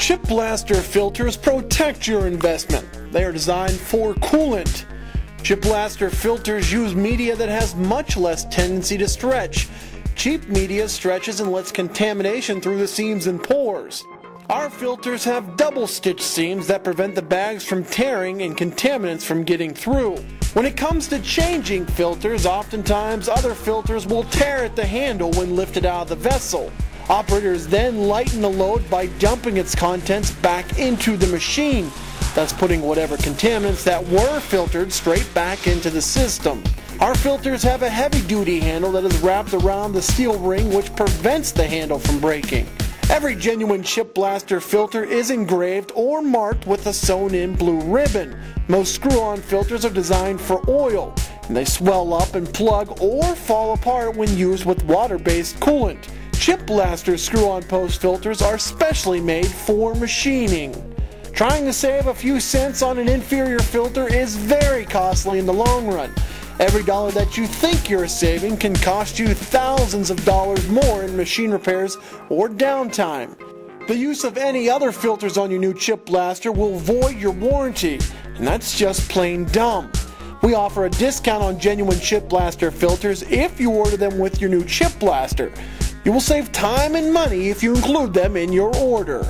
Chip Blaster filters protect your investment. They are designed for coolant. Chip Blaster filters use media that has much less tendency to stretch. Cheap media stretches and lets contamination through the seams and pores. Our filters have double-stitch seams that prevent the bags from tearing and contaminants from getting through. When it comes to changing filters, oftentimes other filters will tear at the handle when lifted out of the vessel. Operators then lighten the load by dumping its contents back into the machine, thus putting whatever contaminants that were filtered straight back into the system. Our filters have a heavy-duty handle that is wrapped around the steel ring, which prevents the handle from breaking. Every genuine Chip Blaster filter is engraved or marked with a sewn-in blue ribbon. Most screw-on filters are designed for oil, and they swell up and plug or fall apart when used with water-based coolant. Chip Blaster screw-on post filters are specially made for machining. Trying to save a few cents on an inferior filter is very costly in the long run. Every dollar that you think you're saving can cost you thousands of dollars more in machine repairs or downtime. The use of any other filters on your new Chip Blaster will void your warranty, and that's just plain dumb. We offer a discount on genuine Chip Blaster filters if you order them with your new Chip Blaster. You will save time and money if you include them in your order.